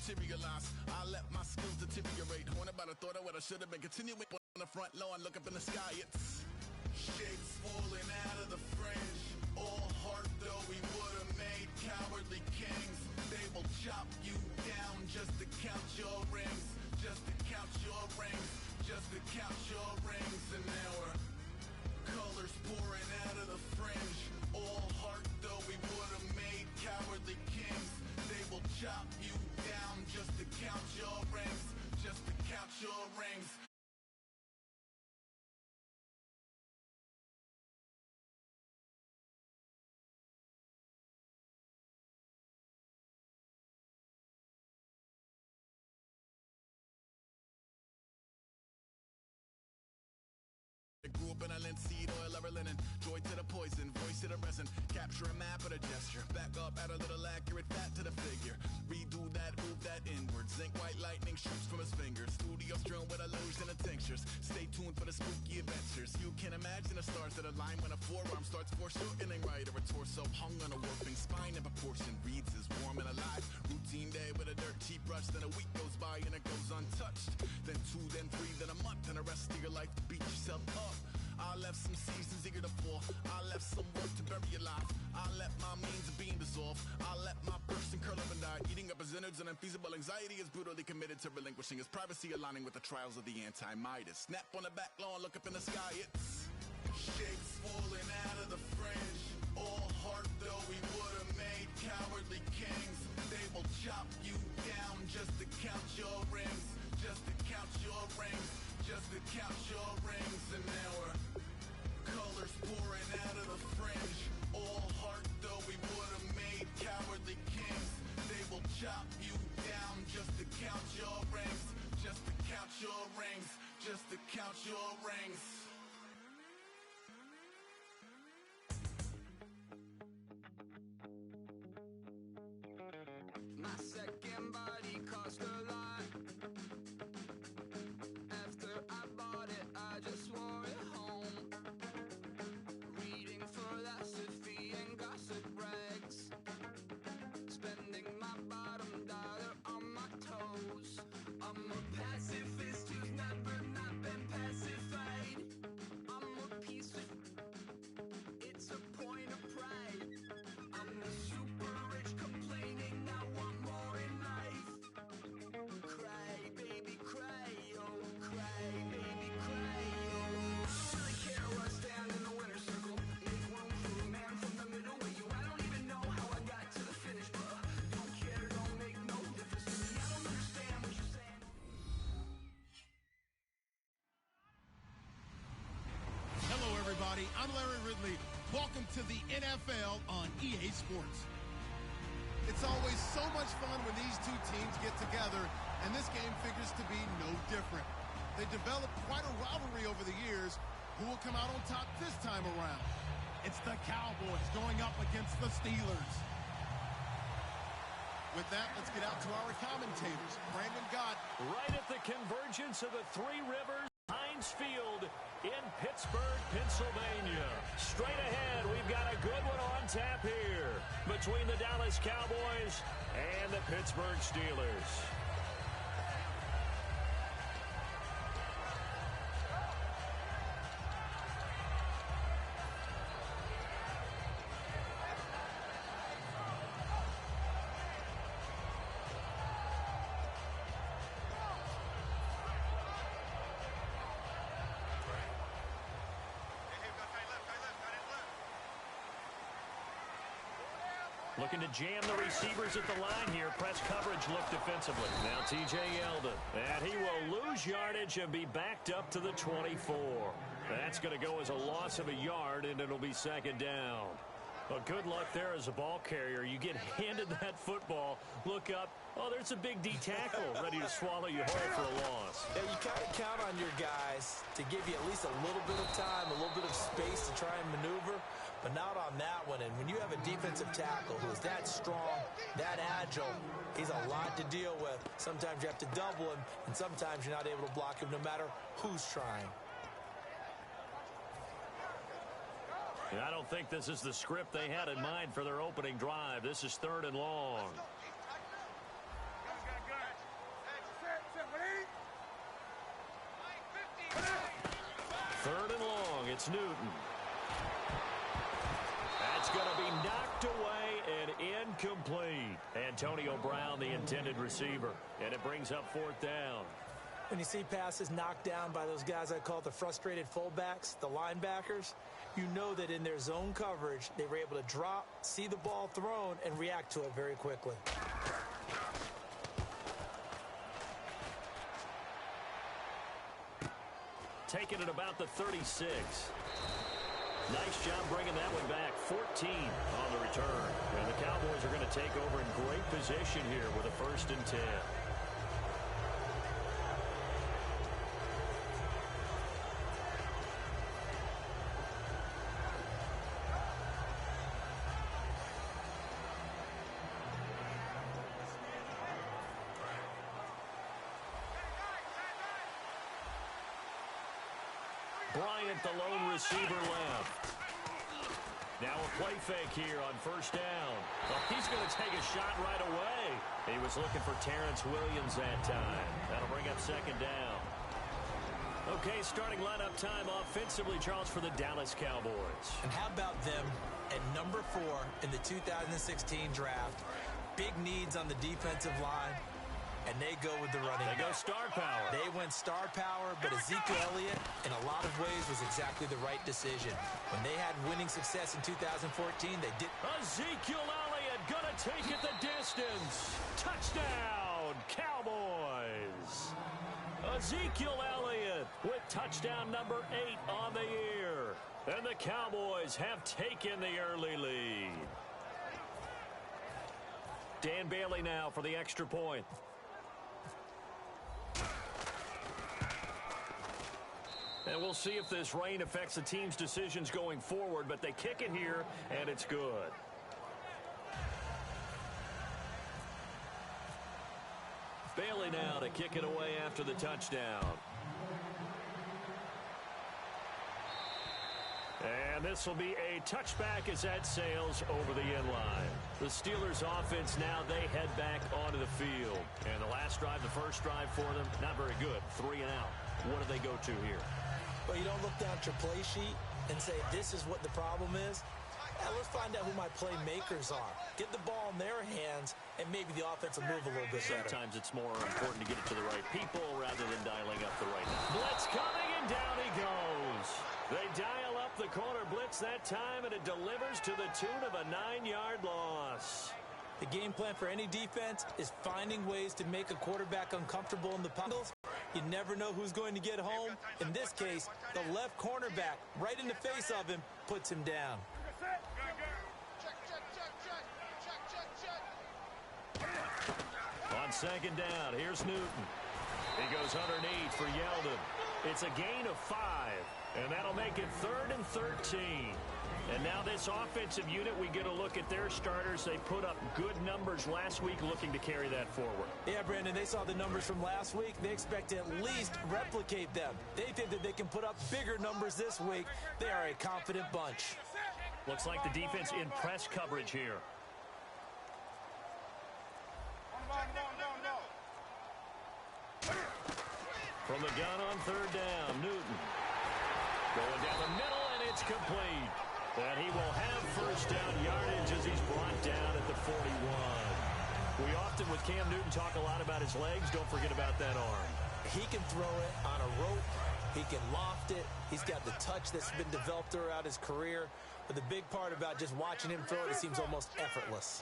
materialize. I let my skills deteriorate. Horn about a thought of what I should have been. Continuing on the front lawn, look up in the sky. It's shapes falling out of the fringe. All heart though we would have made cowardly kings. They will chop you down just to count your rings. Just to count your rings. Just to count your rings. And now we're colors pouring out of the fringe. All heart though we would have made cowardly kings. They will chop you down just to count your rings. Just to count your rings. Grew up in a linseed oil, ever linen. Joy to the poison, voice to the resin. Capture a map with a gesture. Back up, add a little accurate fat to the figure. Redo that, move that inward. Zinc white lightning shoots from his fingers. Studio strewn with illusion and tinctures. Stay tuned for the spooky adventures. You can imagine the stars that align when a forearm starts foreshortening right, or a torso hung on a warping spine in proportion. Reads as warm and alive. Routine day with a dirt cheap brush. Then a week goes by and it goes untouched. Then 2, then 3, then a month, and the rest of your life to beat yourself up. I left some seasons eager to fall. I left some work to bury alive. I let my means of being dissolve. I let my person curl up and die. Eating up his innards and unfeasible anxiety is brutally committed to relinquishing his privacy, aligning with the trials of the anti-Midas. Snap on the back lawn, look up in the sky. It's shapes falling out of the fringe. All heart though we would have made cowardly kings. They will chop you down just to count your rings. Just to count your rings. Just to count your rings. And now we're colors pouring out of the fringe. All heart though we would have made cowardly kings. They will chop you down just to count your rings. Just to count your rings. Just to count your rings. My second body cost a lot. After I bought it, I just wore it home. Reading philosophy and gossip rags. Spending my bottom dollar on my toes. I'm a pacifist who's never not been pacified. I'm a piece of... It's a point of pride. I'm the super rich complaining I want more in life. Cry, baby, cry, oh, cry, baby, cry, oh. Don't really care where I stand in the winner's circle. Make room for a man from the middle with you. I don't even know how I got to the finish, but don't care, don't make no difference to me. I don't understand what you're saying. Hello, everybody. I'm Larry Ridley. Welcome to the NFL on EA Sports. It's always so much fun when these two teams get together, and this game figures to be no different. They developed quite a rivalry over the years. Who will come out on top this time around? It's the Cowboys going up against the Steelers. With that, let's get out to our commentators. Brandon Gott. Right at the convergence of the Three Rivers, Heinz Field in Pittsburgh, Pennsylvania. Straight ahead, we've got a good one on tap here between the Dallas Cowboys and the Pittsburgh Steelers. Looking to jam the receivers at the line here. Press coverage look defensively. Now T.J. Yeldon. And he will lose yardage and be backed up to the 24. That's going to go as a loss of a yard, and it'll be second down. Well, good luck there as a ball carrier. You get handed that football, look up, oh, there's a big D tackle ready to swallow you whole for a loss. Yeah, you kind of count on your guys to give you at least a little bit of time, a little bit of space to try and maneuver, but not on that one. And when you have a defensive tackle who is that strong, that agile, he's a lot to deal with. Sometimes you have to double him, and sometimes you're not able to block him no matter who's trying. And I don't think this is the script they had in mind for their opening drive. This is 3rd and long. It's Newton. That's going to be knocked away and incomplete. Antonio Brown, the intended receiver. And it brings up 4th down. When you see passes knocked down by those guys I call the frustrated fullbacks, the linebackers, you know that in their zone coverage, they were able to drop, see the ball thrown, and react to it very quickly. Taking it about the 36. Nice job bringing that one back. 14 on the return. And the Cowboys are going to take over in great position here with a 1st and 10. Bryant, the lone receiver, left. Now a play fake here on 1st down. Oh, he's going to take a shot right away. He was looking for Terrence Williams that time. That'll bring up 2nd down. Okay, starting lineup time offensively, Charles, for the Dallas Cowboys. And how about them at number 4 in the 2016 draft? Big needs on the defensive line. And they go with the running back. They go star power. They went star power, but Ezekiel Elliott, in a lot of ways, was exactly the right decision. When they had winning success in 2014, they did. Ezekiel Elliott gonna take it the distance. Touchdown, Cowboys. Ezekiel Elliott with touchdown number 8 on the year. And the Cowboys have taken the early lead. Dan Bailey now for the extra point. And we'll see if this rain affects the team's decisions going forward, but they kick it here, and it's good. Bailey now to kick it away after the touchdown. And this will be a touchback as that sails over the end line. The Steelers offense now, they head back onto the field. And the last drive, the first drive for them, not very good. 3 and out. What do they go to here? Well, you don't look down at your play sheet and say, this is what the problem is. Now, let's find out who my playmakers are. Get the ball in their hands, and maybe the offense will move a little bit better. Sometimes it's more important to get it to the right people rather than dialing up the right number. Blitz coming, and down he goes. They dial up the corner blitz that time, and it delivers to the tune of a 9-yard loss. The game plan for any defense is finding ways to make a quarterback uncomfortable in the pocket. You never know who's going to get home. In this case, the left cornerback, right in the face of him, puts him down. On 2nd down, here's Newton. He goes underneath for Yeldon. It's a gain of 5, and that'll make it 3rd and 13. And now this offensive unit, we get a look at their starters. They put up good numbers last week, looking to carry that forward. Yeah, Brandon, they saw the numbers from last week. They expect to at least replicate them. They think that they can put up bigger numbers this week. They are a confident bunch. Looks like the defense in press coverage here. From the gun on 3rd down, Newton. Going down the middle, and it's complete. And he will have 1st down yardage as he's brought down at the 41. We often, with Cam Newton, talk a lot about his legs. Don't forget about that arm. He can throw it on a rope. He can loft it. He's got the touch that's been developed throughout his career. But the big part about just watching him throw it, it seems almost effortless.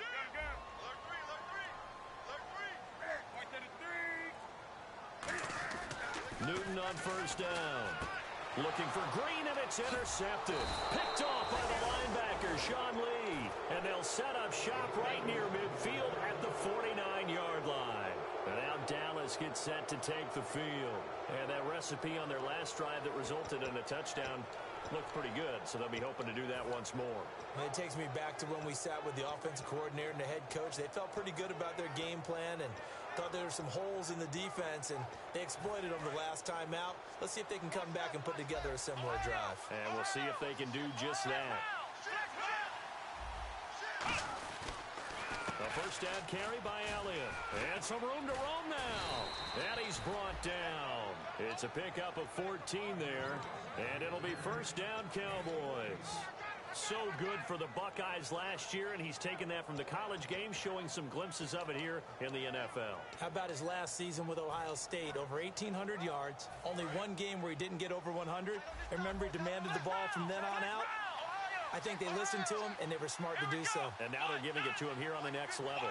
Newton on 1st down. Looking for Green, and it's intercepted. Picked off by the linebacker, Sean Lee. And they'll set up shop right near midfield at the 49-yard line. And now Dallas gets set to take the field. And that recipe on their last drive that resulted in a touchdown looked pretty good, so they'll be hoping to do that once more. And it takes me back to when we sat with the offensive coordinator and the head coach. They felt pretty good about their game plan and thought there were some holes in the defense, and they exploited them the last time out. Let's see if they can come back and put together a similar drive. And we'll see if they can do just that. A first down carry by Elliott. And some room to roam now. And he's brought down. It's a pickup of 14 there. And it'll be first down Cowboys. So good for the Buckeyes last year, and he's taken that from the college game, showing some glimpses of it here in the NFL. How about his last season with Ohio State? Over 1,800 yards, only one game where he didn't get over 100. And remember, he demanded the ball from then on out. I think they listened to him, and they were smart to do so. And now they're giving it to him here on the next level.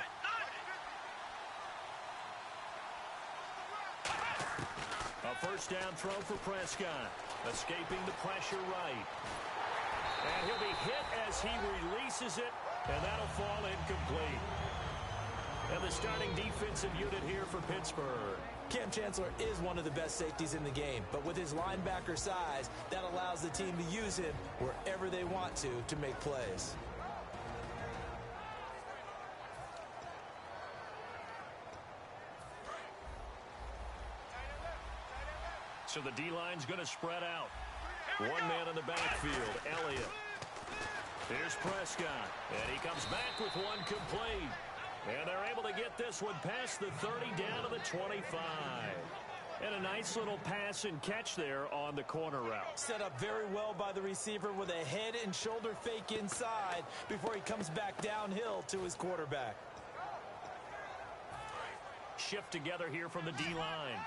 A first down throw for Prescott, escaping the pressure right. And he'll be hit as he releases it, and that'll fall incomplete. And the starting defensive unit here for Pittsburgh. Cam Chancellor is one of the best safeties in the game, but with his linebacker size, that allows the team to use him wherever they want to make plays. So the D-line's going to spread out. One man in the backfield, Elliott. Here's Prescott, and he comes back with one complete. And they're able to get this one past the 30 down to the 25. And a nice little pass and catch there on the corner route. Set up very well by the receiver with a head and shoulder fake inside before he comes back downhill to his quarterback. Shift together here from the D-line.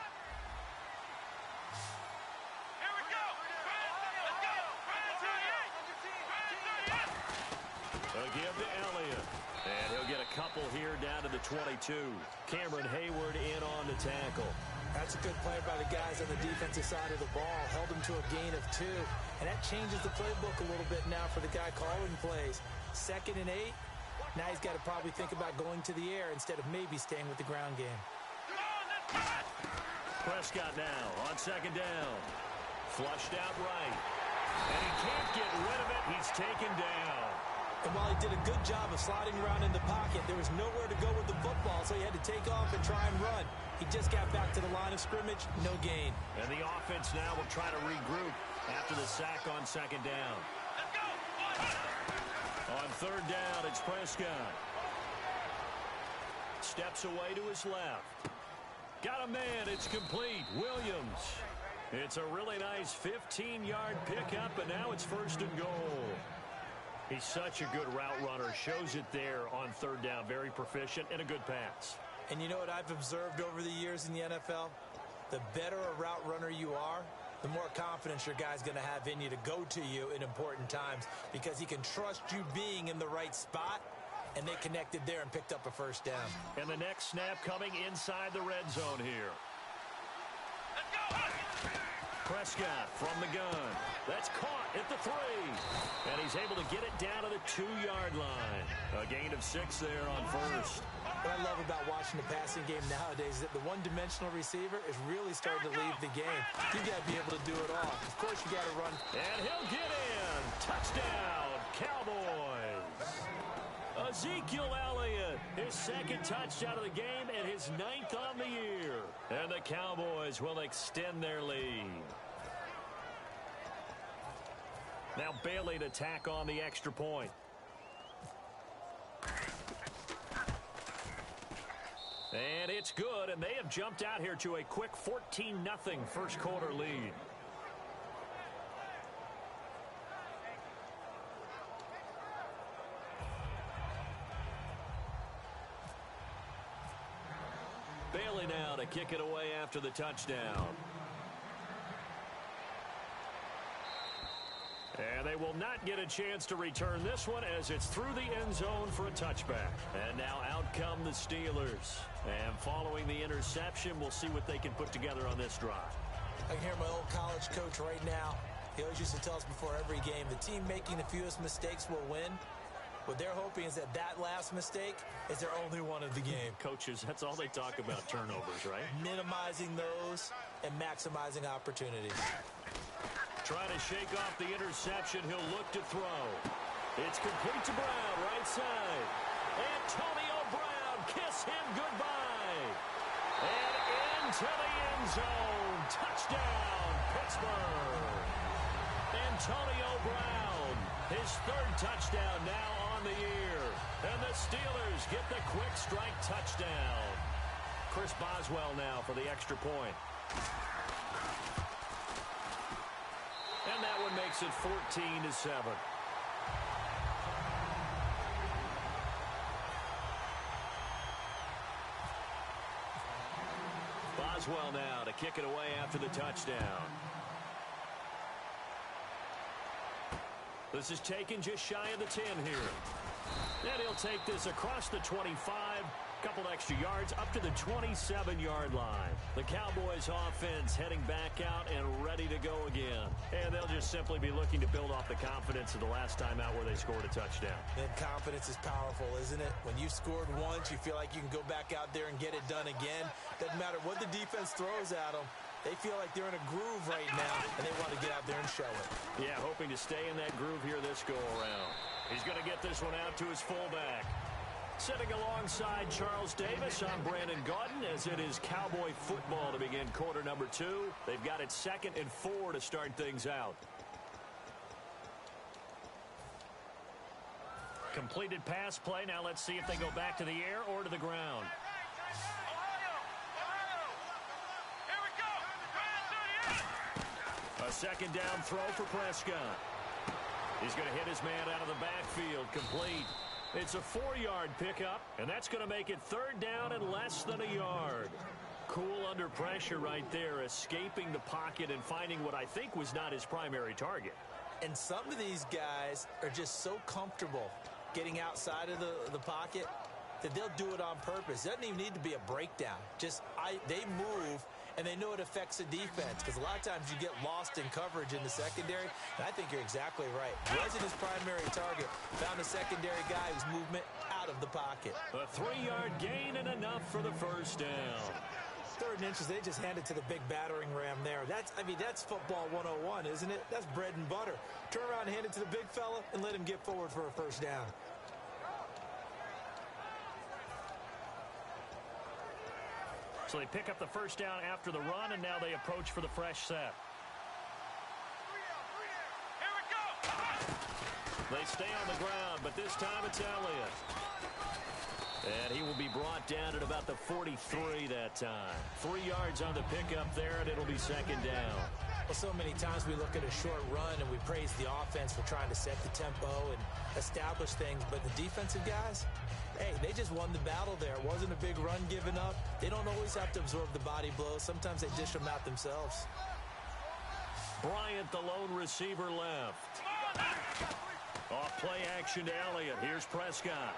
A give to Elliott. And he'll get a couple here down to the 22. Cameron Hayward in on the tackle. That's a good play by the guys on the defensive side of the ball. Held him to a gain of 2. And that changes the playbook a little bit now for the guy calling plays. 2nd and 8. Now he's got to probably think about going to the air instead of maybe staying with the ground game. Prescott now on 2nd down. Flushed out right. And he can't get rid of it. He's taken down. And while he did a good job of sliding around in the pocket, there was nowhere to go with the football, so he had to take off and try and run. He just got back to the line of scrimmage, no gain. And the offense now will try to regroup after the sack on 2nd down. On 3rd down, it's Prescott. Steps away to his left. Got a man, it's complete. Williams. It's a really nice 15-yard pickup, and now it's 1st and goal. He's such a good route runner. Shows it there on 3rd down. Very proficient and a good pass. And you know what I've observed over the years in the NFL? The better a route runner you are, the more confidence your guy's going to have in you to go to you in important times because he can trust you being in the right spot, and they connected there and picked up a 1st down. And the next snap coming inside the red zone here. Prescott from the gun. That's caught at the 3. And he's able to get it down to the 2-yard line. A gain of 6 there on 1st. What I love about watching the passing game nowadays is that the one-dimensional receiver is really starting to leave the game. You got to be able to do it all. Of course, you got to run. And he'll get in. Touchdown, Cowboys. Ezekiel Elliott, his 2nd touchdown of the game and his 9th on the year. And the Cowboys will extend their lead. Now Bailey to tack on the extra point. And it's good, and they have jumped out here to a quick 14-0 first quarter lead. Bailey now to kick it away after the touchdown. And they will not get a chance to return this one as it's through the end zone for a touchback. And now out come the Steelers. And following the interception, we'll see what they can put together on this drive. I can hear my old college coach right now. He always used to tell us before every game, the team making the fewest mistakes will win. What they're hoping is that last mistake is their only one of the game. Coaches, that's all they talk about, turnovers, right? Minimizing those and maximizing opportunities. Trying to shake off the interception. He'll look to throw. It's complete to Brown, right side. Antonio Brown, kiss him goodbye. And into the end zone. Touchdown, Pittsburgh. Antonio Brown, his 3rd touchdown now on the year. And the Steelers get the quick strike touchdown. Chris Boswell now for the extra point. And that one makes it 14-7. Boswell now to kick it away after the touchdown. This is taken just shy of the 10 here. And he'll take this across the 25. Couple extra yards up to the 27-yard line. The Cowboys offense heading back out and ready to go again. And they'll just simply be looking to build off the confidence of the last time out where they scored a touchdown. And confidence is powerful, isn't it? When you scored once, you feel like you can go back out there and get it done again. Doesn't matter what the defense throws at them. They feel like they're in a groove right now, and they want to get out there and show it. Yeah, hoping to stay in that groove here this go-around. He's going to get this one out to his fullback. Sitting alongside Charles Davis, I'm Brandon Gaudin, as it is Cowboy football to begin quarter number 2. They've got it 2nd and 4 to start things out. Completed pass play. Now let's see if they go back to the air or to the ground. A 2nd down throw for Prescott. He's going to hit his man out of the backfield. Complete. It's a 4-yard pickup, and that's going to make it 3rd down and less than a yard. Cool under pressure right there, escaping the pocket and finding what I think was not his primary target. And some of these guys are just so comfortable getting outside of the pocket that they'll do it on purpose. It doesn't even need to be a breakdown. They move, and they know it affects the defense, because a lot of times you get lost in coverage in the secondary, and I think you're exactly right. Wasn't his primary target. Found a secondary guy whose movement out of the pocket. A 3-yard gain and enough for the 1st down. 3rd and inches, they just hand it to the big battering ram there. That's football 101, isn't it? That's bread and butter. Turn around and hand it to the big fella and let him get forward for a 1st down. So they pick up the 1st down after the run, and now they approach for the fresh set. They stay on the ground, but this time it's Elliott. And he will be brought down at about the 43 that time. 3 yards on the pickup there, and it'll be 2nd down. Well, so many times we look at a short run and we praise the offense for trying to set the tempo and establish things, but the defensive guys, hey, they just won the battle there. It wasn't a big run given up. They don't always have to absorb the body blows. Sometimes they dish them out themselves. Bryant, the lone receiver, left. Off play action to Elliott. Here's Prescott.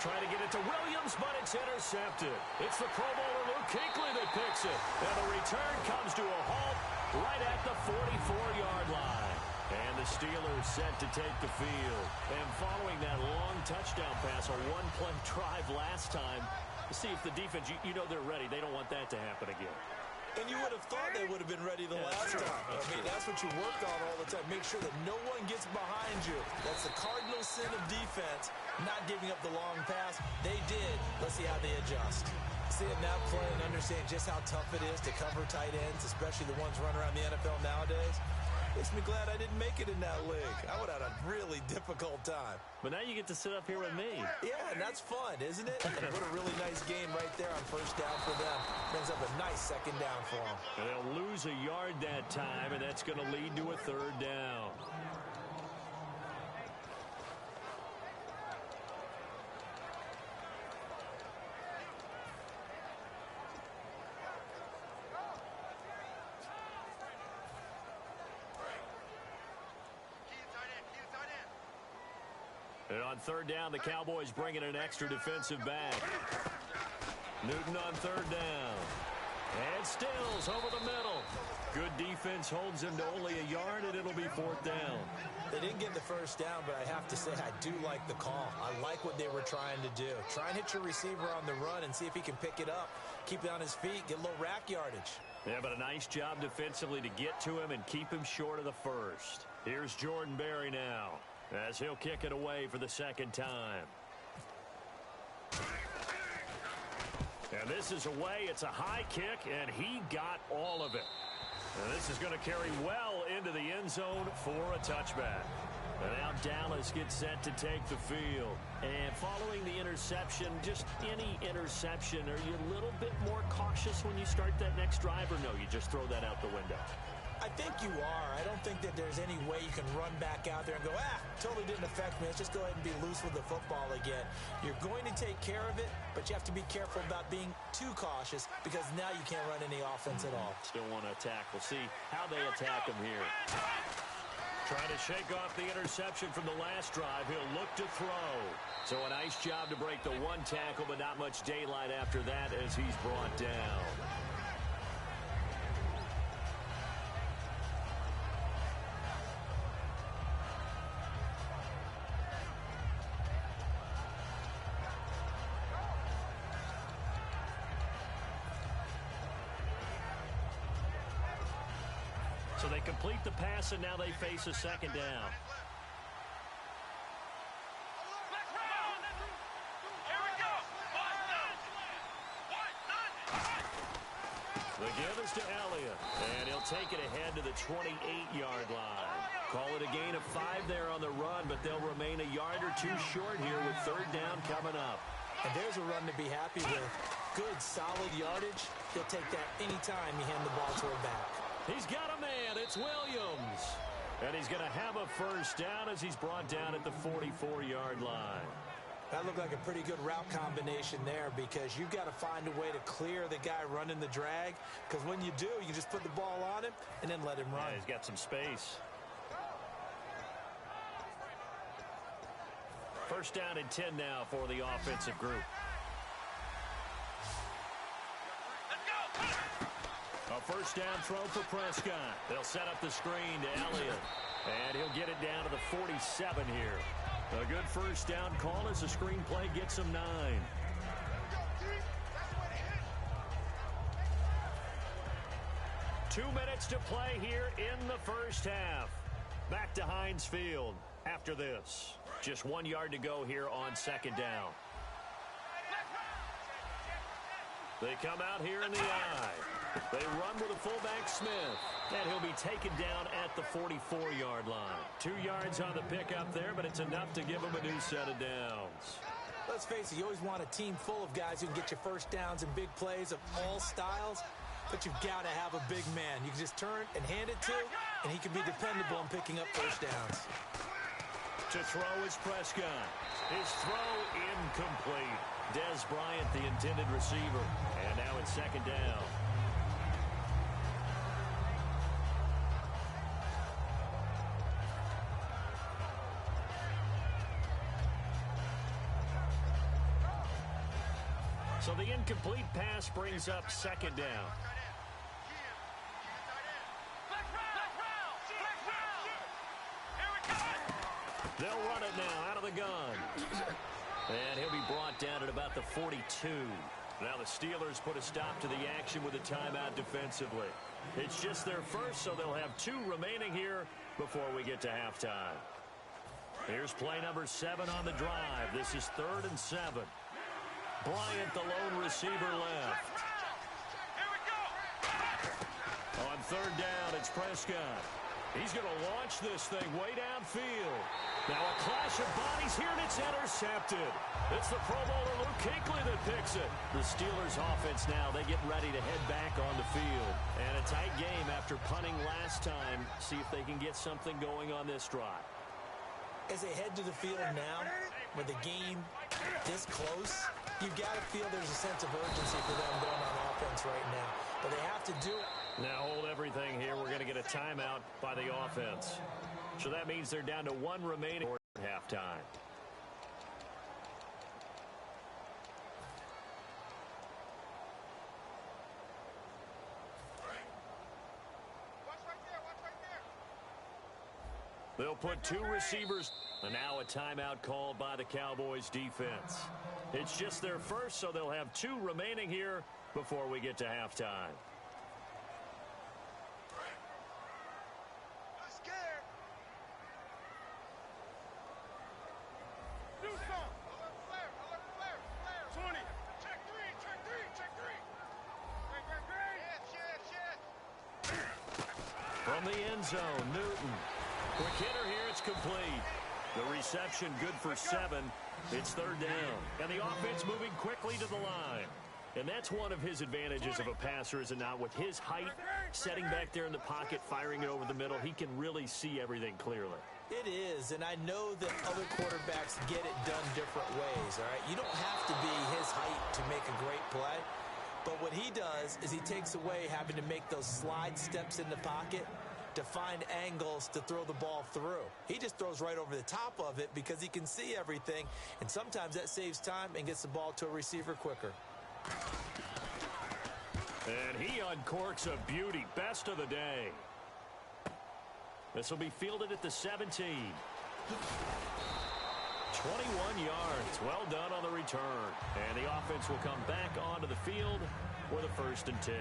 Trying to get it to Williams, but it's intercepted. It's the Pro Bowler Luke Kuechly that picks it. And the return comes to a halt right at the 44-yard line. And the Steelers set to take the field. And following that long touchdown pass, a one-play drive last time, to see if the defense, you know they're ready. They don't want that to happen again. And you would have thought they would have been ready the last time. I mean, that's what you work on all the time. Make sure that no one gets behind you. That's the cardinal sin of defense, not giving up the long pass. They did. Let's see how they adjust. Seeing that play and understand just how tough it is to cover tight ends, especially the ones running around the NFL nowadays, makes me glad I didn't make it in that league. I would have had a really difficult time. But now you get to sit up here with me. Yeah, and that's fun, isn't it? And what a really nice game right there on 1st down for them. Brings up a nice 2nd down for them. And they'll lose a yard that time, and that's going to lead to a 3rd down. And on 3rd down, the Cowboys bring in an extra defensive back. Newton on 3rd down. And Stills over the middle. Good defense holds him to only a yard, and it'll be 4th down. They didn't get the 1st down, but I have to say I do like the call. I like what they were trying to do. Try and hit your receiver on the run and see if he can pick it up. Keep it on his feet, get a little rack yardage. Yeah, but a nice job defensively to get to him and keep him short of the 1st. Here's Jordan Berry now, as he'll kick it away for the 2nd time. And this is away. It's a high kick, and he got all of it. And this is going to carry well into the end zone for a touchback. And now Dallas gets set to take the field. And following the interception, just any interception, are you a little bit more cautious when you start that next drive, or no, you just throw that out the window? I think you are. I don't think that there's any way you can run back out there and go, totally didn't affect me. Let's just go ahead and be loose with the football again. You're going to take care of it, but you have to be careful about being too cautious because now you can't run any offense at all. Still want to attack. We'll see how they attack him here. Trying to shake off the interception from the last drive. He'll look to throw. So a nice job to break the one tackle, but not much daylight after that as he's brought down. So they complete the pass, and now they face a second down. The give is to Elliott, and he'll take it ahead to the 28-yard line. Call it a gain of 5 there on the run, but they'll remain a yard or two short here with third down coming up. And there's a run to be happy with. Good, solid yardage. He'll take that anytime you hand the ball to him back. He's got a man. It's Williams. And he's going to have a first down as he's brought down at the 44-yard line. That looked like a pretty good route combination there because you've got to find a way to clear the guy running the drag, because when you do, you can just put the ball on him and then let him run. Yeah, he's got some space. First down and 10 now for the offensive group. A first down throw for Prescott. They'll set up the screen to Elliott. And he'll get it down to the 47 here. A good first down call as the screenplay gets him 9. 2 minutes to play here in the first half. Back to Heinz Field after this. Just 1 yard to go here on second down. They come out here in the eye. They run with a fullback, Smith, and he'll be taken down at the 44-yard line. 2 yards on the pickup there, but it's enough to give him a new set of downs. Let's face it, you always want a team full of guys who can get you first downs and big plays of all styles, but you've got to have a big man. You can just turn and hand it to, and he can be dependable in picking up first downs. To throw is Prescott. His throw incomplete. Dez Bryant, the intended receiver. And now it's second down. So the incomplete pass brings up second down. They'll run it now out of the gun. And he'll be brought down at about the 42. Now the Steelers put a stop to the action with a timeout defensively. It's just their first, so they'll have 2 remaining here before we get to halftime. Here's play number 7 on the drive. This is 3rd and 7. Bryant, the lone receiver, left. On third down, it's Prescott. He's going to launch this thing way downfield. Now a clash of bodies here, and it's intercepted. It's the Pro Bowler Luke Kuechly that picks it. The Steelers offense now, they get ready to head back on the field. And a tight game after punting last time. See if they can get something going on this drive. As they head to the field now, with the game this close, you've got to feel there's a sense of urgency for them going on offense right now. But they have to do it. Now hold everything here. We're going to get a timeout by the offense. So that means they're down to 1 remaining at halftime. They'll put 2 receivers. And now a timeout called by the Cowboys defense. It's just their first, so they'll have 2 remaining here before we get to halftime. From the end zone, Newton. Quick hitter here, it's It's complete. The reception good for 7. It's third down. And the offense moving quickly to the line. And that's one of his advantages of a passer, is it not? With his height, setting back there in the pocket, firing it over the middle, he can really see everything clearly. It is, and I know that other quarterbacks get it done different ways, all right? You don't have to be his height to make a great play. But what he does is he takes away having to make those slide steps in the pocket to find angles to throw the ball through. He just throws right over the top of it because he can see everything, and sometimes that saves time and gets the ball to a receiver quicker. And he uncorks a beauty. Best of the day. This will be fielded at the 17. 21 yards. Well done on the return. And the offense will come back onto the field for the 1st and 10.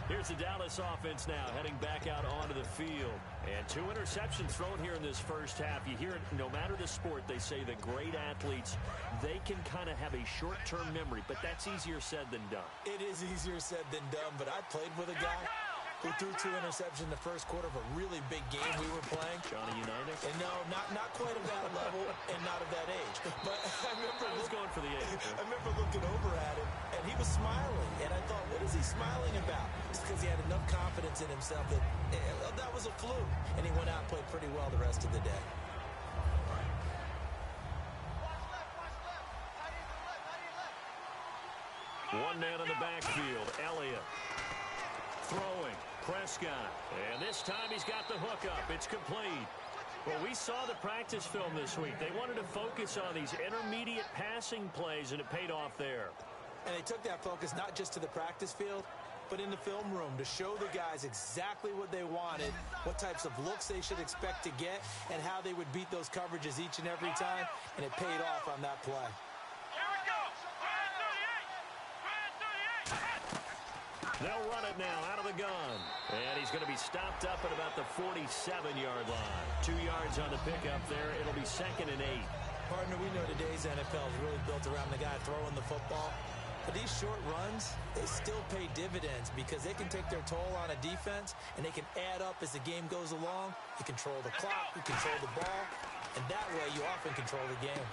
Here's the Dallas offense now heading back out onto the field. And 2 interceptions thrown here in this first half. You hear it, no matter the sport, they say that great athletes, they can kind of have a short-term memory, but that's easier said than done. It is easier said than done, but I played with a guy who threw 2 interceptions in the first quarter of a really big game we were playing. Johnny Unitas? And no, not quite of that level and not of that age. But I was going for the age. I remember looking over at him, and he was smiling. And I thought, what is he smiling about? It's because he had enough confidence in himself that that was a fluke. And he went out and played pretty well the rest of the day. One man in the backfield, Elliott. Throwing, Prescott. And this time he's got the hook up. It's complete. Well, we saw the practice film this week. They wanted to focus on these intermediate passing plays, and it paid off there. And they took that focus not just to the practice field, but in the film room to show the guys exactly what they wanted, what types of looks they should expect to get, and how they would beat those coverages each and every time, and it paid off on that play. They'll run it now out of the gun. And he's going to be stopped up at about the 47-yard line. 2 yards on the pickup there. It'll be 2nd and 8. Partner, we know today's NFL is really built around the guy throwing the football. But these short runs, they still pay dividends because they can take their toll on a defense, and they can add up as the game goes along. You control the clock, you control the ball, and that way you often control the game.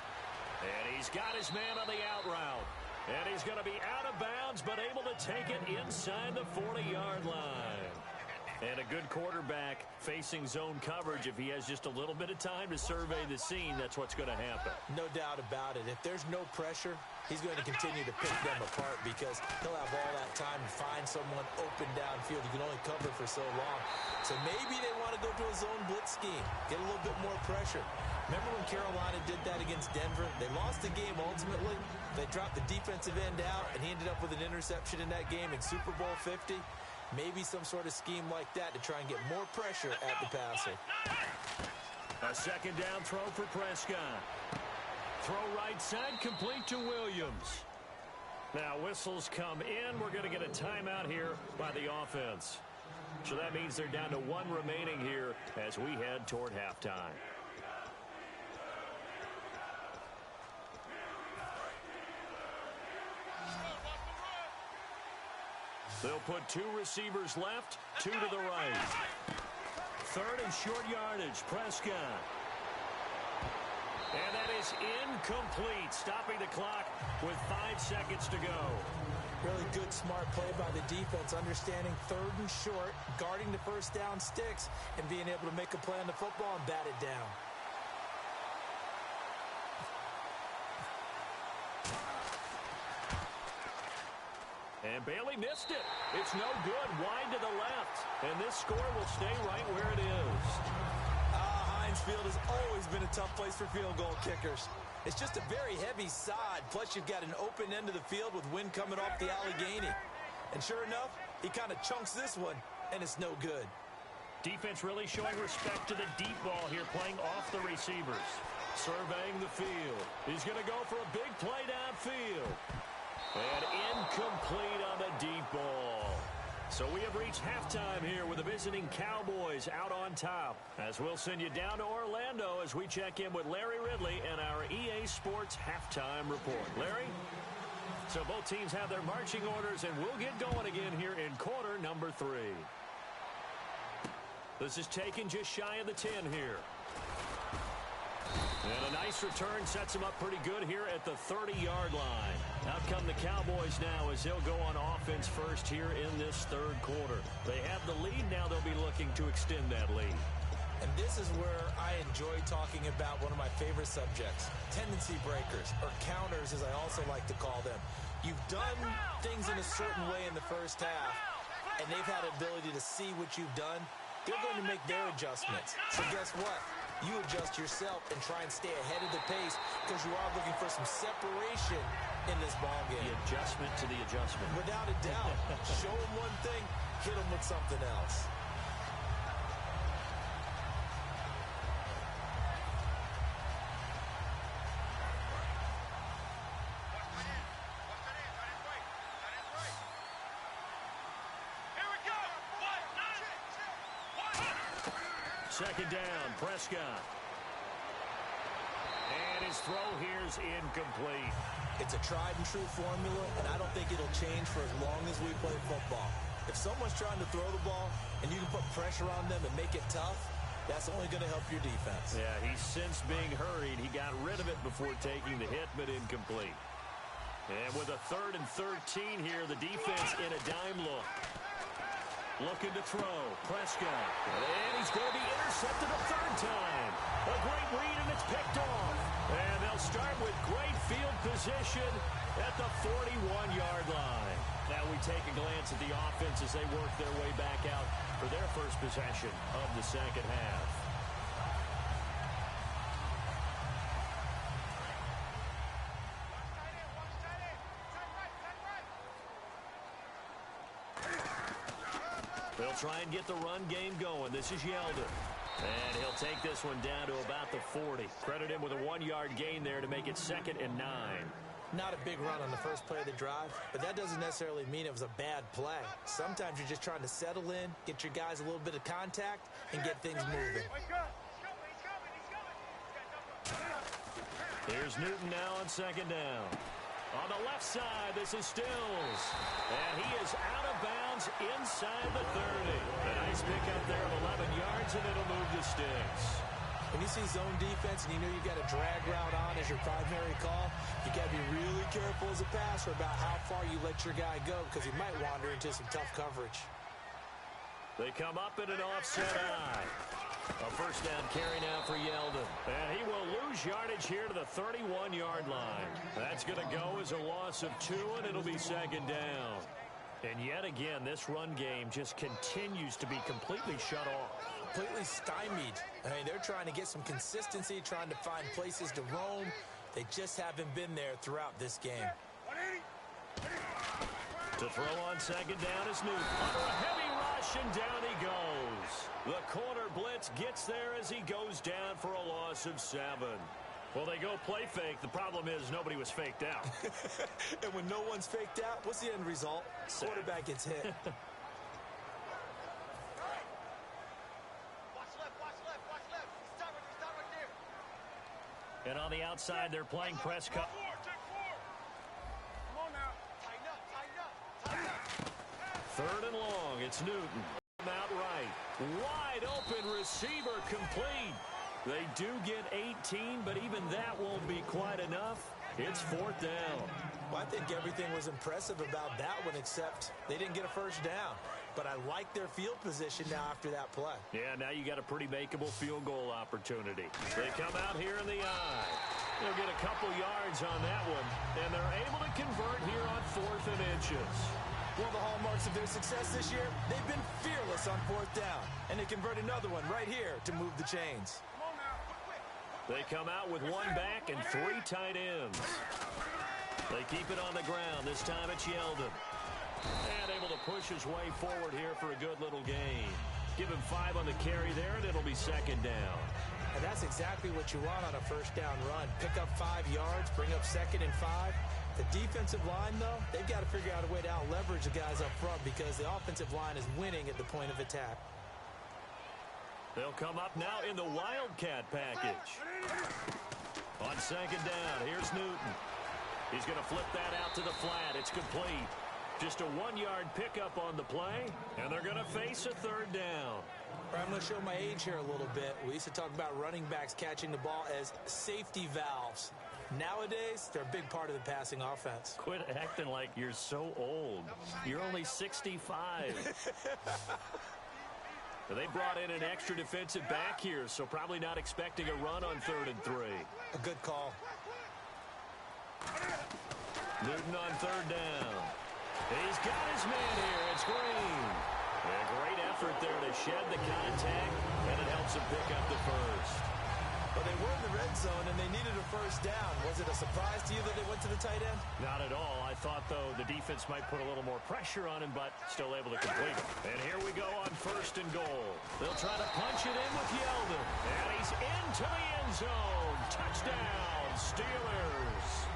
And he's got his man on the out route. And he's going to be out of bounds, but able to take it inside the 40-yard line. And a good quarterback facing zone coverage. If he has just a little bit of time to survey the scene, that's what's going to happen. No doubt about it. If there's no pressure, he's going to continue to pick them apart because he'll have all that time to find someone open downfield. You can only cover for so long. So maybe they want to go to a zone blitz scheme, get a little bit more pressure. Remember when Carolina did that against Denver? They lost the game ultimately. They dropped the defensive end out, and he ended up with an interception in that game in Super Bowl 50. Maybe some sort of scheme like that to try and get more pressure at the passer. A 2nd down throw for Prescott. Throw right side, complete to Williams. Now whistles come in. We're going to get a timeout here by the offense. So that means they're down to 1 remaining here as we head toward halftime. They'll put 2 receivers left, 2 to the right. 3rd and short yardage, Prescott. And that is incomplete, stopping the clock with 5 seconds to go. Really good, smart play by the defense, understanding 3rd and short, guarding the first down sticks, and being able to make a play on the football and bat it down. And Bailey missed it. It's no good. Wide to the left. And this score will stay right where it is. Heinz Field has always been a tough place for field goal kickers. It's just a very heavy side. Plus, you've got an open end of the field with wind coming off the Allegheny. And sure enough, he kind of chunks this one, and it's no good. Defense really showing respect to the deep ball here, playing off the receivers. Surveying the field. He's going to go for a big play downfield. And incomplete on the deep ball. So we have reached halftime here with the visiting Cowboys out on top. As we'll send you down to Orlando as we check in with Larry Ridley and our EA Sports Halftime Report. Larry? So both teams have their marching orders, and we'll get going again here in quarter number 3. This is taken just shy of the 10 here. And a nice return sets him up pretty good here at the 30-yard line. Out come the Cowboys now as they'll go on offense first here in this third quarter. They have the lead. Now they'll be looking to extend that lead. And this is where I enjoy talking about one of my favorite subjects, tendency breakers, or counters as I also like to call them. You've done things in a certain way in the first half, and they've had the ability to see what you've done. They're going to make their adjustments. So guess what? You adjust yourself and try and stay ahead of the pace because you are looking for some separation in this ball game. The adjustment to the adjustment. Without a doubt. Show them one thing, hit them with something else. Second down, Prescott. And his throw here's incomplete. It's a tried-and-true formula, and I don't think it'll change for as long as we play football. If someone's trying to throw the ball and you can put pressure on them and make it tough, that's only going to help your defense. Yeah, he's since being hurried. He got rid of it before taking the hit, but incomplete. And with a 3rd and 13 here, the defense in a dime look. Looking to throw. Prescott. And he's going to be intercepted a 3rd time. A great read, and it's picked off. And they'll start with great field position at the 41-yard line. Now we take a glance at the offense as they work their way back out for their first possession of the second half. They'll try and get the run game going. This is Yeldon. And he'll take this one down to about the 40. Credit him with a 1-yard gain there to make it 2nd and 9. Not a big run on the first play of the drive, but that doesn't necessarily mean it was a bad play. Sometimes you're just trying to settle in, get your guys a little bit of contact, and get things moving. Here's Newton now on 2nd down. On the left side, this is Stills. And he is out of bounds inside the 30. A nice pickup there of 11 yards, and it'll move the sticks. When you see zone defense and you know you've got a drag route on as your primary call, you got to be really careful as a passer about how far you let your guy go because he might wander into some tough coverage. They come up in an offset eye. A first down carry now for Yeldon. And he will lose yardage here to the 31-yard line. That's going to go as a loss of 2, and it'll be 2nd down. And yet again, this run game just continues to be completely shut off. Completely stymied. I mean, they're trying to get some consistency, trying to find places to roam. They just haven't been there throughout this game. To throw on 2nd down is Newton. Under a heavy rush, and down he goes. The corner blitz gets there as he goes down for a loss of 7. Well, they go play fake. The problem is nobody was faked out. And when no one's faked out, what's the end result? Quarterback gets hit. Watch left. Stop right there. And on the outside, they're playing press cut. Come on now. Tighten up. 3rd and long. It's Newton. Out right. Wide open receiver complete. They do get 18, but even that won't be quite enough. It's 4th down. Well, I think everything was impressive about that one, except they didn't get a first down. But I like their field position now after that play. Yeah, now you got a pretty makeable field goal opportunity. They come out here in the eye. They'll get a couple yards on that one, and they're able to convert here on 4th and inches. One of the hallmarks of their success this year, they've been fearless on 4th down. And they convert another one right here to move the chains. They come out with 1 back and 3 tight ends. They keep it on the ground. This time it's Yeldon. And able to push his way forward here for a good little gain. Give him 5 on the carry there, and it'll be 2nd down. And that's exactly what you want on a first down run. Pick up 5 yards, bring up 2nd and 5. The defensive line, though, they've got to figure out a way to out-leverage the guys up front because the offensive line is winning at the point of attack. They'll come up now in the Wildcat package. On 2nd down, here's Newton. He's going to flip that out to the flat. It's complete. Just a 1-yard pickup on the play, and they're going to face a third down. I'm going to show my age here a little bit. We used to talk about running backs catching the ball as safety valves. Nowadays, they're a big part of the passing offense. Quit acting like you're so old. You're only 65. They brought in an extra defensive back here, so probably not expecting a run on 3rd and 3. A good call. Newton on 3rd down. He's got his man here. It's Green. A great effort there to shed the contact, and it helps him pick up the first. Well, they were in the red zone, and they needed a first down. Was it a surprise to you that they went to the tight end? Not at all. I thought, though, the defense might put a little more pressure on him, but still able to complete it. And here we go on 1st and goal. They'll try to punch it in with Yeldon. And he's into the end zone. Touchdown, Steelers.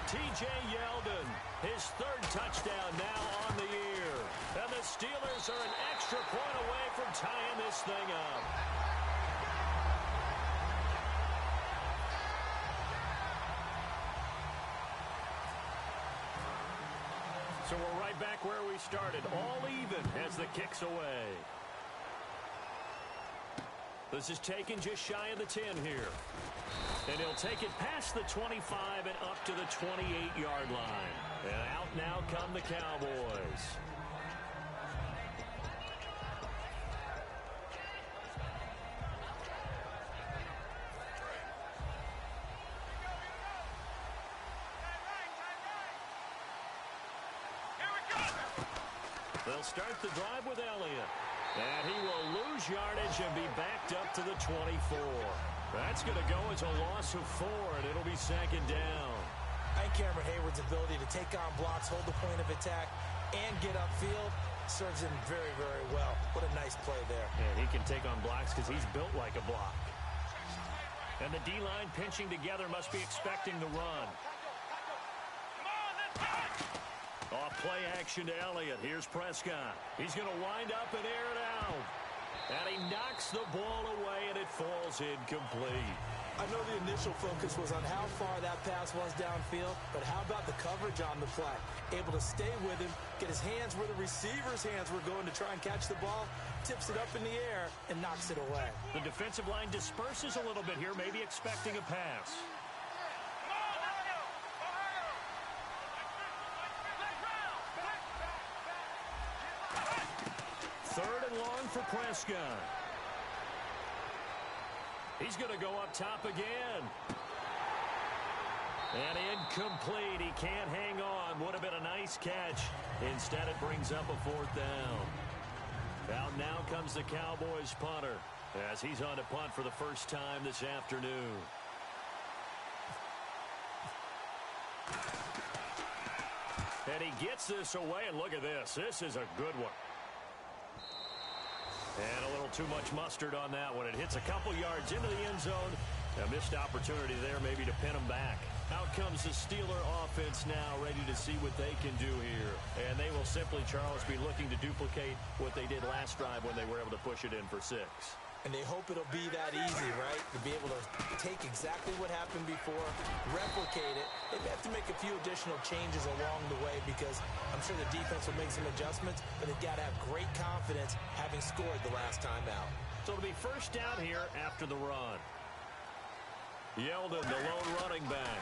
T.J. Yeldon, his 3rd touchdown now on the year. And the Steelers are an extra point away from tying this thing up. So we're right back where we started, all even as the kick's away. This is taken just shy of the 10 here. And he'll take it past the 25 and up to the 28-yard line. And out now come the Cowboys. They'll start the drive with Elliott. And he will lose yardage and be backed up to the 24. That's going to go as a loss of 4, and it'll be 2nd down. I think Cameron Hayward's ability to take on blocks, hold the point of attack, and get upfield serves him very, very well. What a nice play there. And he can take on blocks because he's built like a block. And the D-line pinching together must be expecting the run. Off play action to Elliott. Here's Prescott. He's going to wind up and air it out. And he knocks the ball away, and it falls incomplete. I know the initial focus was on how far that pass was downfield, but how about the coverage on the play? Able to stay with him, get his hands where the receiver's hands were going to try and catch the ball, tips it up in the air, and knocks it away. The defensive line disperses a little bit here, maybe expecting a pass. 3rd and long for Prescott. He's going to go up top again. And incomplete. He can't hang on. Would have been a nice catch. Instead, it brings up a 4th down. Out now comes the Cowboys punter as he's on to punt for the first time this afternoon. And he gets this away, and look at this. This is a good one. And a little too much mustard on that one. It hits a couple yards into the end zone. A missed opportunity there maybe to pin them back. Out comes the Steeler offense now, ready to see what they can do here. And they will simply, Charles, be looking to duplicate what they did last drive when they were able to push it in for 6. And they hope it'll be that easy, right? To be able to take exactly what happened before, replicate it. They may have to make a few additional changes along the way because I'm sure the defense will make some adjustments, but they've got to have great confidence having scored the last time out. So it'll be first down here after the run. Yeldon, the lone running back.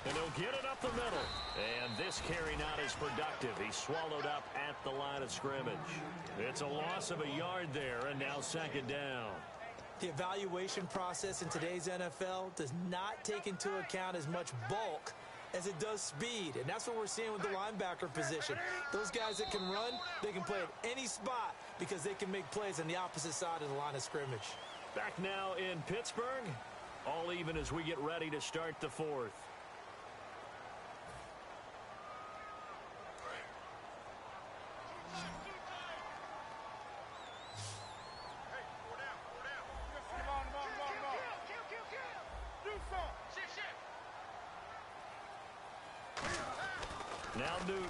And he'll get it up the middle. And this carry not as productive. He's swallowed up at the line of scrimmage. It's a loss of a yard there, and now 2nd down. The evaluation process in today's NFL does not take into account as much bulk as it does speed. And that's what we're seeing with the linebacker position. Those guys that can run, they can play at any spot because they can make plays on the opposite side of the line of scrimmage. Back now in Pittsburgh. All even as we get ready to start the 4th. Now Newton.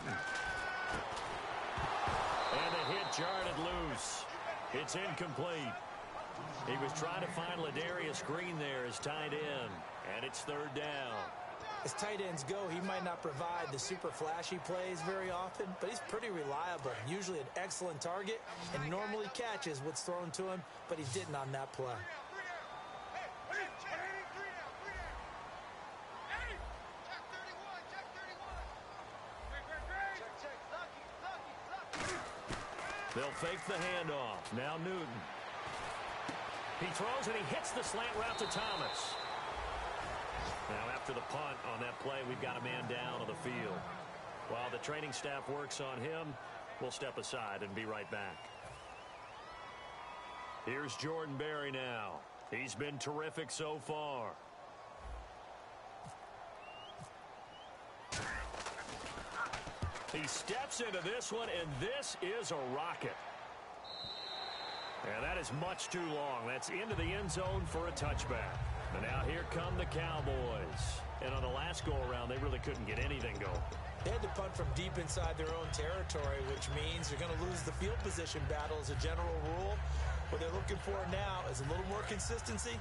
And the hit jarred loose. It's incomplete. He was trying to find Ladarius Green there as tied in. And it's 3rd down. As tight ends go, he might not provide the super flashy plays very often, but he's pretty reliable, usually an excellent target, and normally catches what's thrown to him, but he didn't on that play. They'll fake the handoff. Now Newton. He throws and he hits the slant route to Thomas. Now after the punt on that play, we've got a man down on the field. While the training staff works on him, we'll step aside and be right back. Here's Jordan Berry now. He's been terrific so far. He steps into this one, and this is a rocket. And that is much too long. That's into the end zone for a touchback. And now here come the Cowboys. And on the last go-around, they really couldn't get anything going. They had to punt from deep inside their own territory, which means they're going to lose the field position battle as a general rule. What they're looking for now is a little more consistency,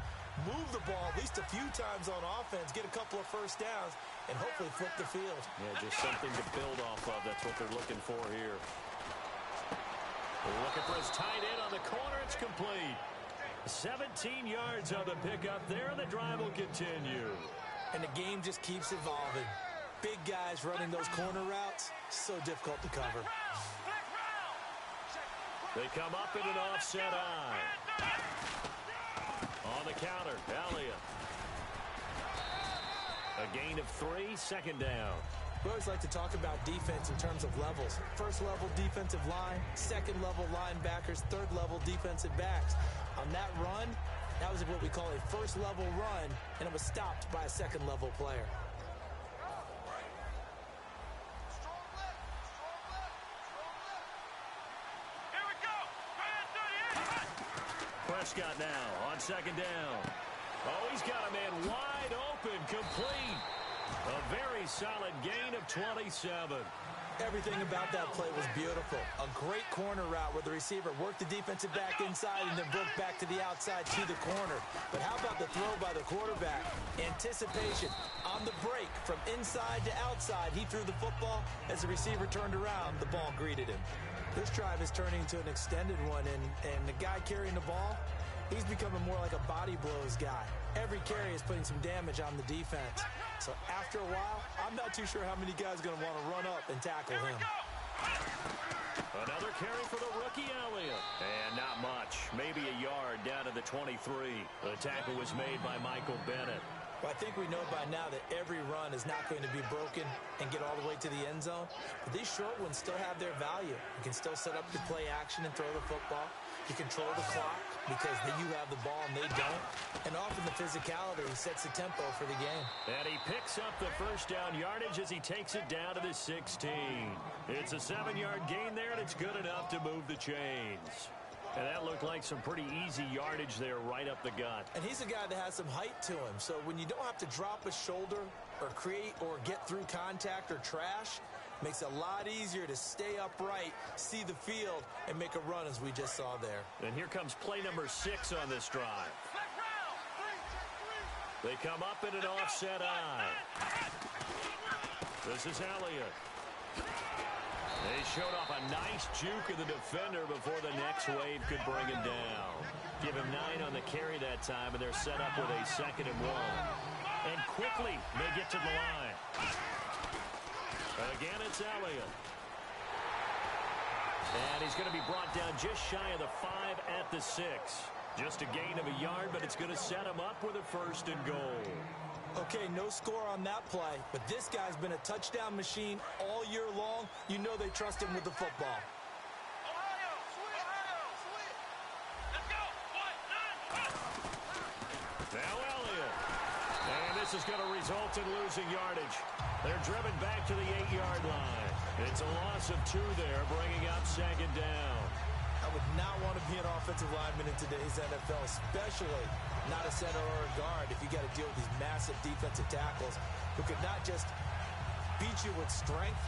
move the ball at least a few times on offense, get a couple of first downs, and hopefully flip the field. Yeah, just something to build off of. That's what they're looking for here. Looking for his tight end on the corner. It's complete. 17 yards on the pickup there, and the drive will continue. And the game just keeps evolving. Big guys running those corner routes, so difficult to cover. They come up in an offset eye. On the counter, Elliott. A gain of 3, second down. We always like to talk about defense in terms of levels. First level defensive line, second level linebackers, third level defensive backs. On that run, that was what we call a first level run, and it was stopped by a second level player. Prescott now on second down. Oh, he's got a man wide open, complete. A very solid gain of 27. Everything about that play was beautiful. A great corner route where the receiver worked the defensive back inside and then broke back to the outside to the corner. But how about the throw by the quarterback? Anticipation on the break from inside to outside. He threw the football. As the receiver turned around, the ball greeted him. This drive is turning into an extended one, and the guy carrying the ball, he's becoming more like a body blows guy. Every carry is putting some damage on the defense. So after a while, I'm not too sure how many guys are going to want to run up and tackle him. Another carry for the rookie Elliott. And not much. Maybe a yard down to the 23. The tackle was made by Michael Bennett. Well, I think we know by now that every run is not going to be broken and get all the way to the end zone. But these short ones still have their value. You can still set up the play action and throw the football. You control the clock because then you have the ball and they don't. And often the physicality sets the tempo for the game. And he picks up the first down yardage as he takes it down to the 16. It's a 7-yard gain there, and it's good enough to move the chains. And that looked like some pretty easy yardage there right up the gut. And he's a guy that has some height to him. So when you don't have to drop a shoulder or create or get through contact or trash, makes it a lot easier to stay upright, see the field, and make a run as we just saw there. And here comes play number 6 on this drive. They come up in an offset eye. This is Elliott. They showed off a nice juke of the defender before the next wave could bring him down. Give him 9 on the carry that time, and they're set up with a 2nd and 1. And quickly, they get to the line. Again, it's Elliott. And he's going to be brought down just shy of the 5 at the 6. Just a gain of a yard, but it's going to set him up with a 1st and goal. Okay, no score on that play, but this guy's been a touchdown machine all year long. You know they trust him with the football. Now Elliott. And this is going to result in losing yardage. They're driven back to the 8-yard line. It's a loss of 2 there, bringing up 2nd down. I would not want to be an offensive lineman in today's NFL, especially not a center or a guard if you got to deal with these massive defensive tackles who could not just beat you with strength,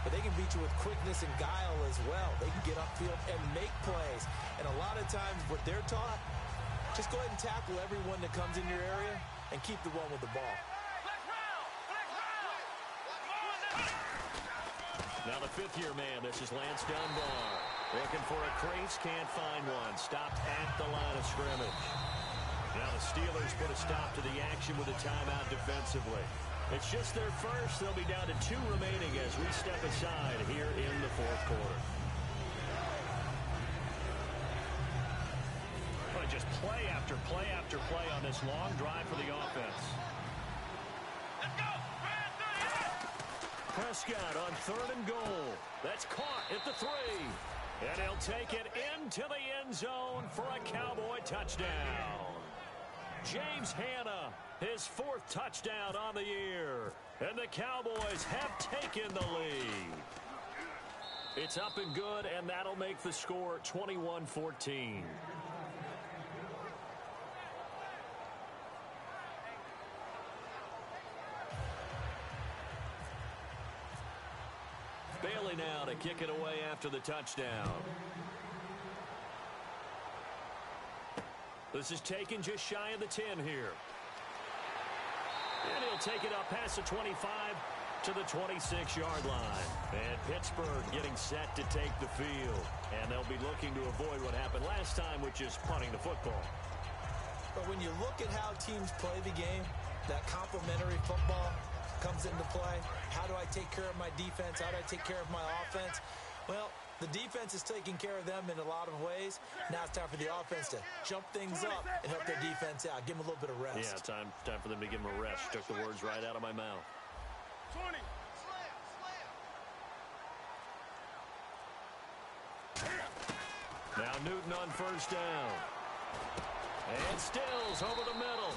but they can beat you with quickness and guile as well. They can get upfield and make plays. And a lot of times what they're taught, just go ahead and tackle everyone that comes in your area and keep the one with the ball. Now the fifth-year man, this is Lance Dunbar. Looking for a crease, can't find one. Stopped at the line of scrimmage. Now the Steelers put a stop to the action with a timeout defensively. It's just their first. They'll be down to 2 remaining as we step aside here in the fourth quarter. Well, just play after play after play on this long drive for the offense. Let's go! Prescott on 3rd and goal. That's caught at the 3. And he'll take it into the end zone for a Cowboy touchdown. James Hanna, his 4th touchdown on the year. And the Cowboys have taken the lead. It's up and good, and that'll make the score 21-14. Bailey now to kick it away after the touchdown. This is taken just shy of the 10 here. And he'll take it up past the 25 to the 26-yard line. And Pittsburgh getting set to take the field. And they'll be looking to avoid what happened last time, which is punting the football. But when you look at how teams play the game, that complementary football comes into play. How do I take care of my defense? How do I take care of my offense? Well, the defense is taking care of them in a lot of ways. Now it's time for the offense to jump things up and help their defense out. Give them a little bit of rest. Yeah, time for them to give them a rest. Took the words right out of my mouth. 20. Now Newton on 1st down. And Stills over the middle.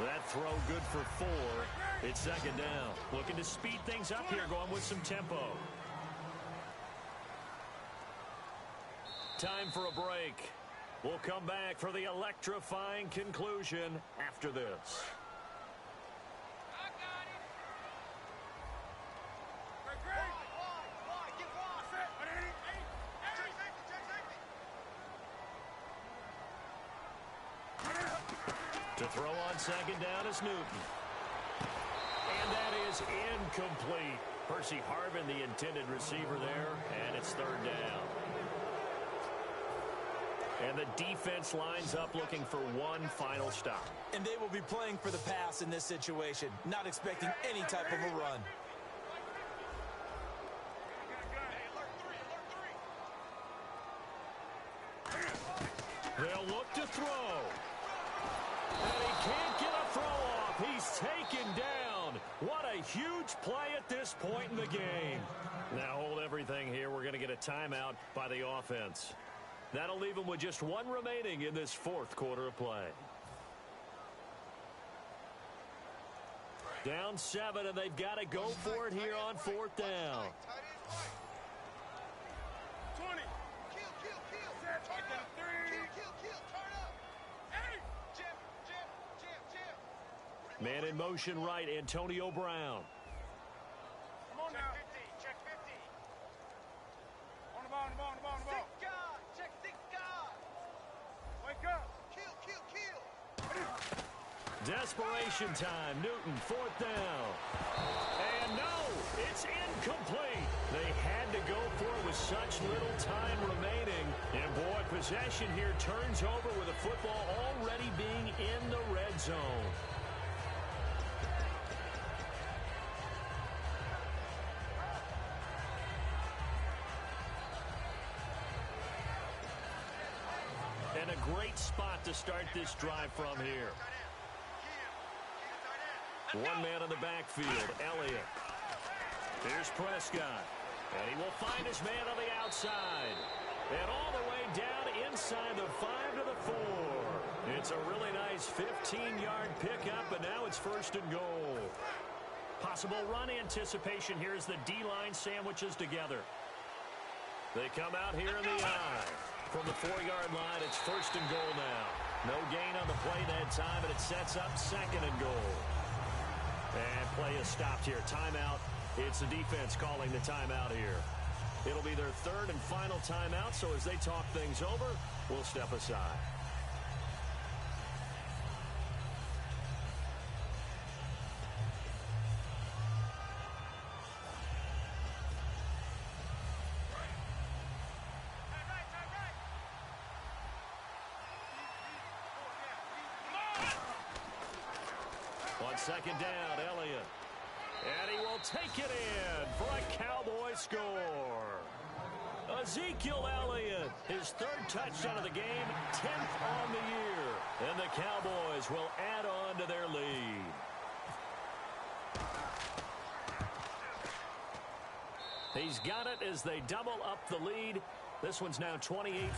That throw good for 4. It's 2nd down. Looking to speed things up here, going with some tempo. Time for a break. We'll come back for the electrifying conclusion after this. I got it. Wide. Get wide. To throw on 2nd down is Newton. And that is incomplete. Percy Harvin, the intended receiver there, and it's 3rd down. And the defense lines up looking for one final stop. And they will be playing for the pass in this situation, not expecting any type of a run. They'll look to throw. And he can't get a throw off. He's taken down. What a huge play at this point in the game. Now hold everything here. We're going to get a timeout by the offense. That'll leave them with just 1 remaining in this 4th quarter of play. Down 7, and they've got to go for it here on 4th down. 20. Kill. Turn up. 3. Kill. Turn up. Hey. Jim. Man in motion right, Antonio Brown. Come on now. Check 50. On the ball. Check 6 guard. Wake up. Kill. Desperation time. Newton, 4th down. And no, it's incomplete. They had to go for it with such little time remaining. And boy, possession here turns over with the football already being in the red zone. And a great spot to start this drive from here. 1 man in the backfield, Elliott. Here's Prescott. And he will find his man on the outside. And all the way down inside the 5 to the 4. It's a really nice 15-yard pickup, and now it's 1st and goal. Possible run anticipation here as the D-line sandwiches together. They come out here in the eye. From the 4-yard line, it's 1st and goal now. No gain on the play that time, and it sets up 2nd and goal. And play is stopped here. Timeout. It's the defense calling the timeout here. It'll be their 3rd and final timeout, so as they talk things over, we'll step aside. On second down, Elliott. And he will take it in for a Cowboy score. Ezekiel Elliott, his third touchdown of the game, 10th on the year. And the Cowboys will add on to their lead. He's got it as they double up the lead. This one's now 28-14.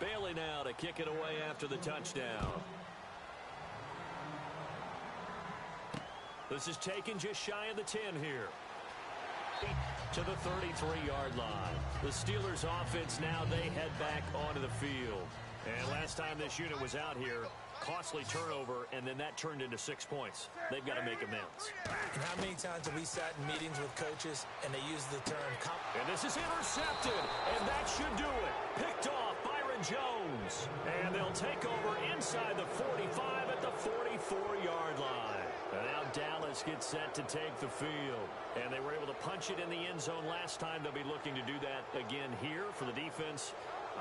Bailey now to kick it away after the touchdown. This is taken just shy of the 10 here. To the 33-yard line. The Steelers offense now, they head back onto the field. And last time this unit was out here, costly turnover, and then that turned into 6 points. They've got to make amends. And how many times have we sat in meetings with coaches and they use the term and this is intercepted, and that should do it. Picked off Byron Jones. And they'll take over inside the 45 at the 44-yard line. And now Dallas gets set to take the field. And they were able to punch it in the end zone last time. They'll be looking to do that again here for the defense.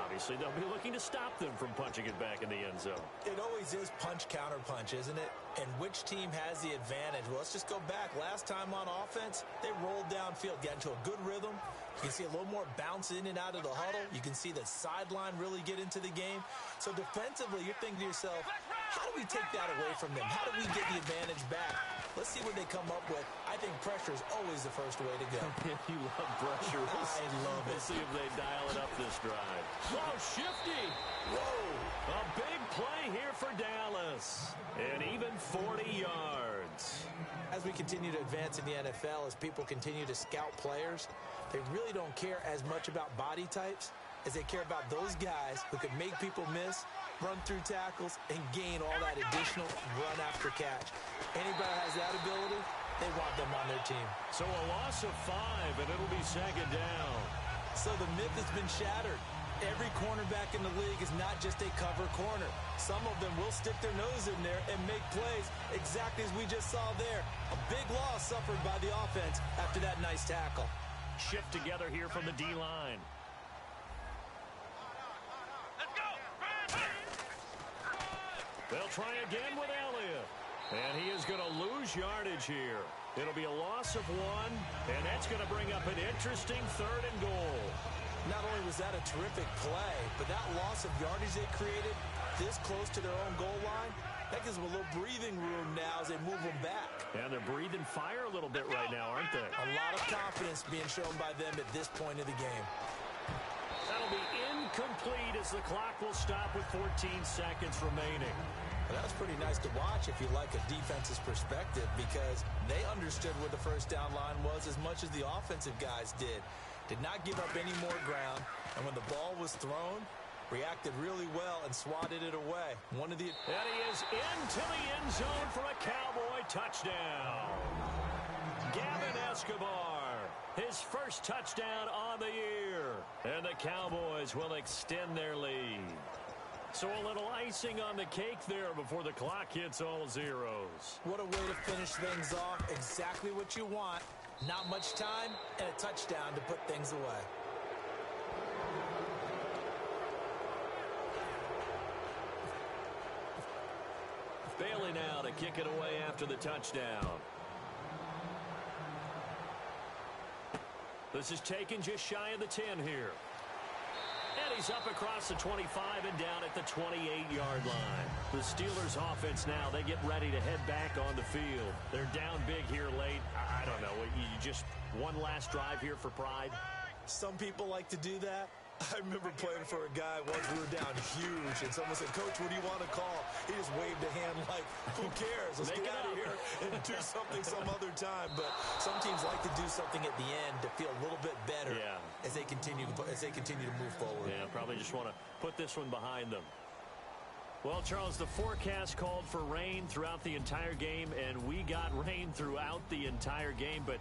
Obviously, they'll be looking to stop them from punching it back in the end zone. It always is punch-counter-punch, isn't it? And which team has the advantage? Well, let's just go back. Last time on offense, they rolled downfield, got into a good rhythm. You can see a little more bounce in and out of the huddle. You can see the sideline really get into the game. So defensively, you're thinking to yourself, how do we take that away from them? How do we get the advantage back? Let's see what they come up with. I think pressure is always the first way to go. You love pressure. I love it. We'll see if they dial it up this drive. Oh, shifty. Whoa. A big play here for Dallas. And even 40 yards. As we continue to advance in the NFL, as people continue to scout players, they really don't care as much about body types as they care about those guys who can make people miss, run through tackles, and gain all that additional run after catch. Anybody has that ability, they want them on their team. So a loss of 5, and it'll be second down. So the myth has been shattered. Every cornerback in the league is not just a cover corner. Some of them will stick their nose in there and make plays exactly as we just saw there. A big loss suffered by the offense after that nice tackle. Shift together here from the D-line. They'll try again with Elliott. And he is going to lose yardage here. It'll be a loss of 1, and that's going to bring up an interesting 3rd and goal. Not only was that a terrific play, but that loss of yardage they created this close to their own goal line, that gives them a little breathing room now as they move them back. And they're breathing fire a little bit right now, aren't they? A lot of confidence being shown by them at this point of the game. That'll be incomplete as the clock will stop with 14 seconds remaining. Well, that was pretty nice to watch if you like a defense's perspective, because they understood where the first down line was as much as the offensive guys did. Did not give up any more ground, and when the ball was thrown, reacted really well and swatted it away. And he is into the end zone for a Cowboy touchdown. Gavin Escobar, his first touchdown on the year. And the Cowboys will extend their lead. So a little icing on the cake there before the clock hits all zeros. What a way to finish things off. Exactly what you want. Not much time and a touchdown to put things away. Bailey now to kick it away after the touchdown. This is taken just shy of the 10 here. And he's up across the 25 and down at the 28-yard line. The Steelers offense now, they get ready to head back on the field. They're down big here late. I don't know. You just one last drive here for pride? Some people like to do that. I remember playing for a guy once. We were down huge, and someone said, "Coach, what do you want to call?" He just waved a hand like, who cares? Let's get out of here and do something some other time. But some teams like to do something at the end to feel a little bit better as they continue to move forward. Yeah, probably just want to put this one behind them. Well, Charles, the forecast called for rain throughout the entire game, and we got rain throughout the entire game. But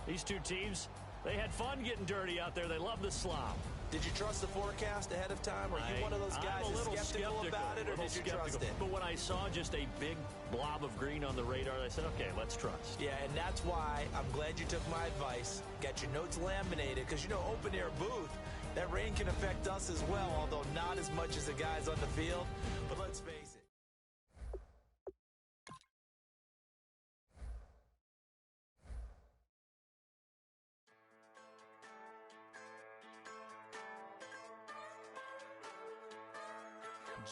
these two teams, they had fun getting dirty out there. They love the slop. Did you trust the forecast ahead of time? Or are you one of those guys that's skeptical about it, or did you trust it? But when I saw just a big blob of green on the radar, I said, okay, let's trust. Yeah, and that's why I'm glad you took my advice. Got your notes laminated, because, you know, open-air booth, that rain can affect us as well, although not as much as the guys on the field. But let's face it.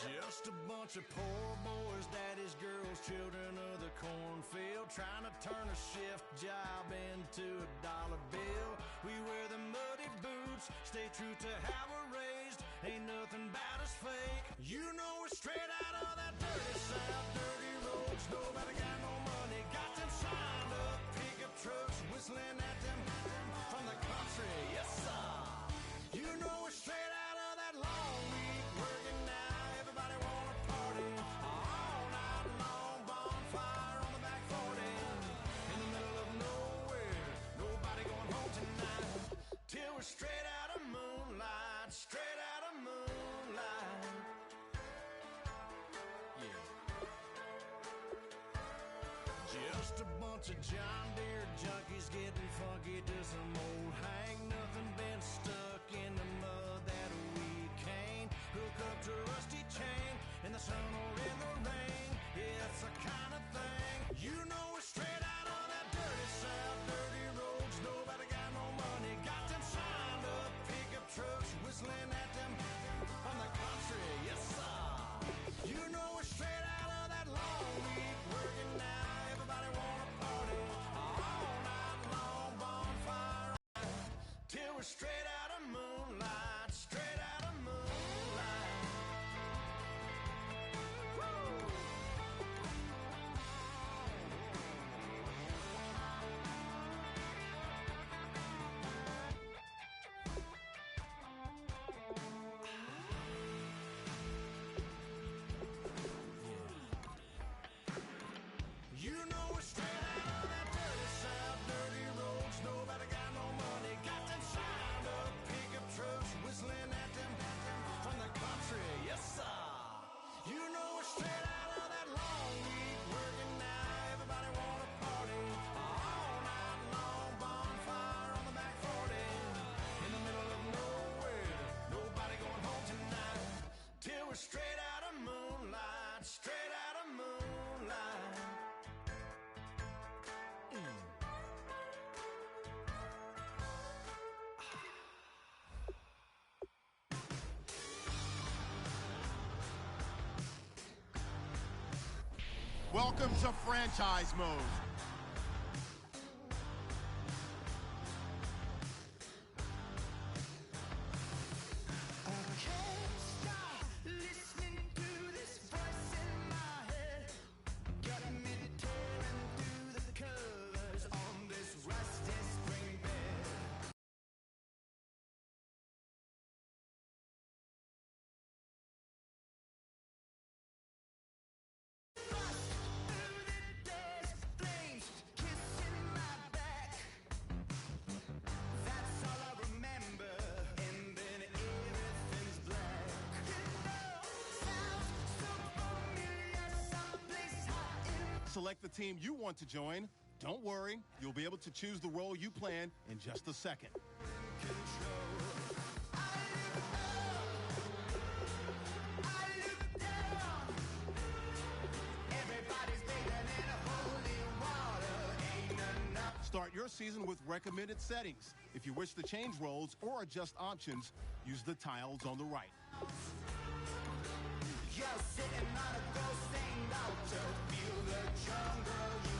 Just a bunch of poor boys, daddies, girls, children of the cornfield, trying to turn a shift job into a dollar bill. We wear the muddy boots, stay true to how we're raised. Ain't nothing about us fake. You know we're straight out of that dirty South, dirty roads. Nobody got no money, got them signed up. Pickup trucks whistling at them from the country. Yes, sir. You know we're straight out of that long week working now. Everybody wanna party all night long. Bonfire on the back 40 in the middle of nowhere. Nobody going home tonight till we're straight out of moonlight. Straight out of moonlight. Yeah. Just a bunch of John Deere junkies getting funky to some old hang. Nothing been stuck in the mud that we can't hook up to a rusty chain in the sun or in the rain. Yeah, it's the kind of thing. You know we're straight out of that dirty South, dirty roads. Nobody got no money, got them signed up. Pickup trucks whistling at them from the country. Yes, sir. You know we're straight out of that long week working now. Everybody wanna party all night long. Bonfire till we're straight out of moonlight. Straight out of moonlight. Woo! You know we're straight out of that dirty South, dirty roads. Nobody got no money, got them signed up. Pickup trucks whistling at them from the country. Yes, sir. You know we're straight out of that long week working now. Everybody wanna party all night long. Bonfire on the back 40 in the middle of nowhere. Nobody going home tonight till we're straight out of moonlight. Straight out of moonlight. Welcome to franchise mode. Select the team you want to join. Don't worry, you'll be able to choose the role you plan in just a second. Start your season with recommended settings. If you wish to change roles or adjust options, use the tiles on the right. You're sitting on a ghost thing out to feel the jungle. You